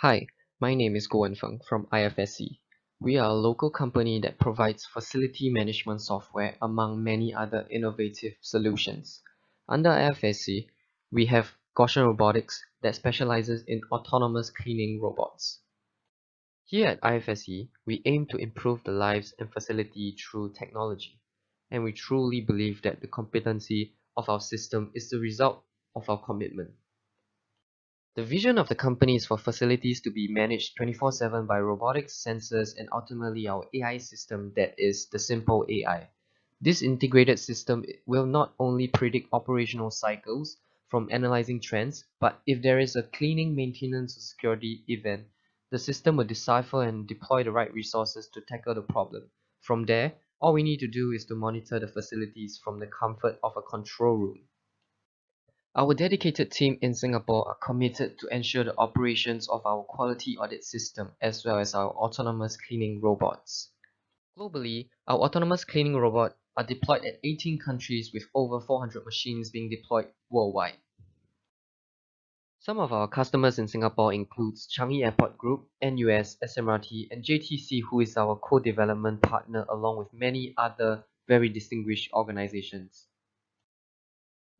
Hi, my name is Goen Feng from IFSC. We are a local company that provides facility management software among many other innovative solutions. Under IFSC, we have Gaussian Robotics that specializes in autonomous cleaning robots. Here at IFSC, we aim to improve the lives and facility through technology, and we truly believe that the competency of our system is the result of our commitment. The vision of the company is for facilities to be managed 24/7 by robotics, sensors, and ultimately our AI system that is the Simpple AI. This integrated system will not only predict operational cycles from analyzing trends, but if there is a cleaning, maintenance, or security event, the system will decipher and deploy the right resources to tackle the problem. From there, all we need to do is to monitor the facilities from the comfort of a control room. Our dedicated team in Singapore are committed to ensure the operations of our quality audit system as well as our autonomous cleaning robots. Globally, our autonomous cleaning robots are deployed at 18 countries with over 400 machines being deployed worldwide. Some of our customers in Singapore includes Changi Airport Group, NUS, SMRT, and JTC, who is our co-development partner along with many other very distinguished organizations.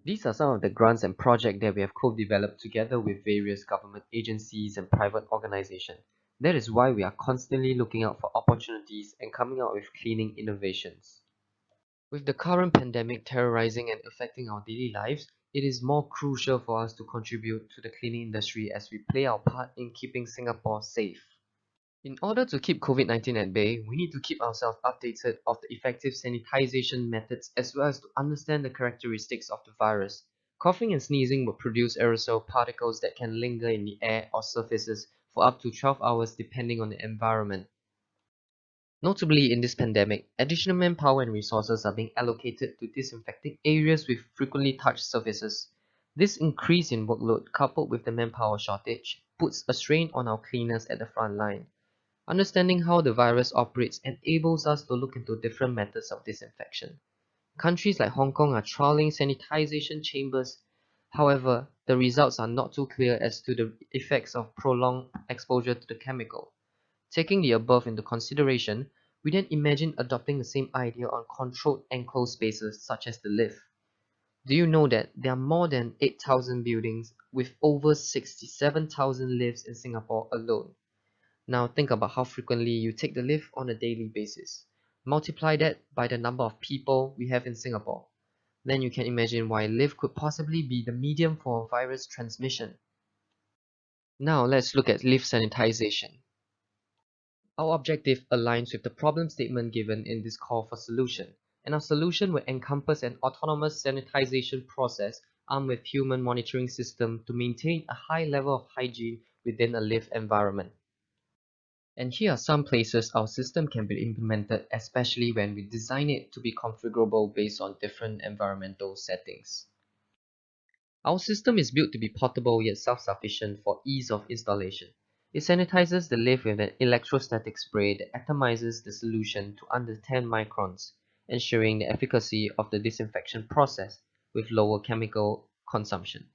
These are some of the grants and projects that we have co-developed together with various government agencies and private organizations. That is why we are constantly looking out for opportunities and coming out with cleaning innovations. With the current pandemic terrorizing and affecting our daily lives, it is more crucial for us to contribute to the cleaning industry as we play our part in keeping Singapore safe. In order to keep COVID-19 at bay, we need to keep ourselves updated of the effective sanitization methods as well as to understand the characteristics of the virus. Coughing and sneezing will produce aerosol particles that can linger in the air or surfaces for up to 12 hours depending on the environment. Notably, in this pandemic, additional manpower and resources are being allocated to disinfecting areas with frequently touched surfaces. This increase in workload coupled with the manpower shortage puts a strain on our cleaners at the front line. Understanding how the virus operates enables us to look into different methods of disinfection. Countries like Hong Kong are trialing sanitization chambers. However, the results are not too clear as to the effects of prolonged exposure to the chemical. Taking the above into consideration, we then imagine adopting the same idea on controlled enclosed spaces such as the lift. Do you know that there are more than 8,000 buildings with over 67,000 lifts in Singapore alone? Now think about how frequently you take the lift on a daily basis. Multiply that by the number of people we have in Singapore. Then you can imagine why lift could possibly be the medium for virus transmission. Now let's look at lift sanitization. Our objective aligns with the problem statement given in this call for solution, and our solution will encompass an autonomous sanitization process armed with human monitoring system to maintain a high level of hygiene within a lift environment. And here are some places our system can be implemented, especially when we design it to be configurable based on different environmental settings. Our system is built to be portable yet self-sufficient for ease of installation. It sanitizes the lift with an electrostatic spray that atomizes the solution to under 10 microns, ensuring the efficacy of the disinfection process with lower chemical consumption.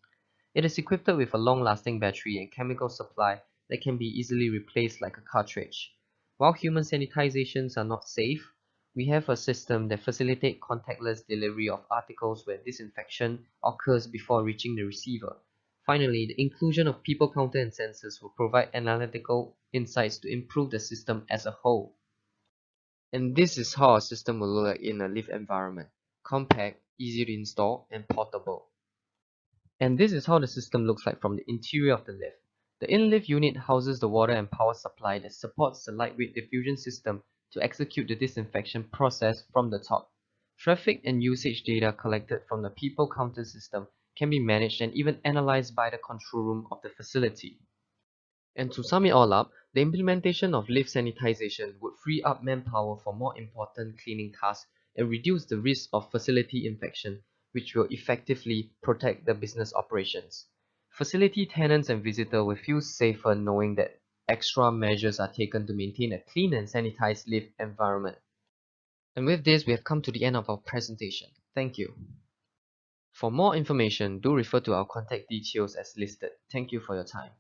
It is equipped with a long-lasting battery and chemical supply that can be easily replaced like a cartridge. While human sanitizations are not safe, we have a system that facilitates contactless delivery of articles where disinfection occurs before reaching the receiver. Finally, the inclusion of people counter and sensors will provide analytical insights to improve the system as a whole. And this is how our system will look like in a lift environment: compact, easy to install, and portable. And this is how the system looks like from the interior of the lift. The in-lift unit houses the water and power supply that supports the lightweight diffusion system to execute the disinfection process from the top. Traffic and usage data collected from the people counter system can be managed and even analyzed by the control room of the facility. And to sum it all up, the implementation of lift sanitization would free up manpower for more important cleaning tasks and reduce the risk of facility infection, which will effectively protect the business operations. Facility tenants and visitors will feel safer knowing that extra measures are taken to maintain a clean and sanitized lift environment. And with this, we have come to the end of our presentation. Thank you. For more information, do refer to our contact details as listed. Thank you for your time.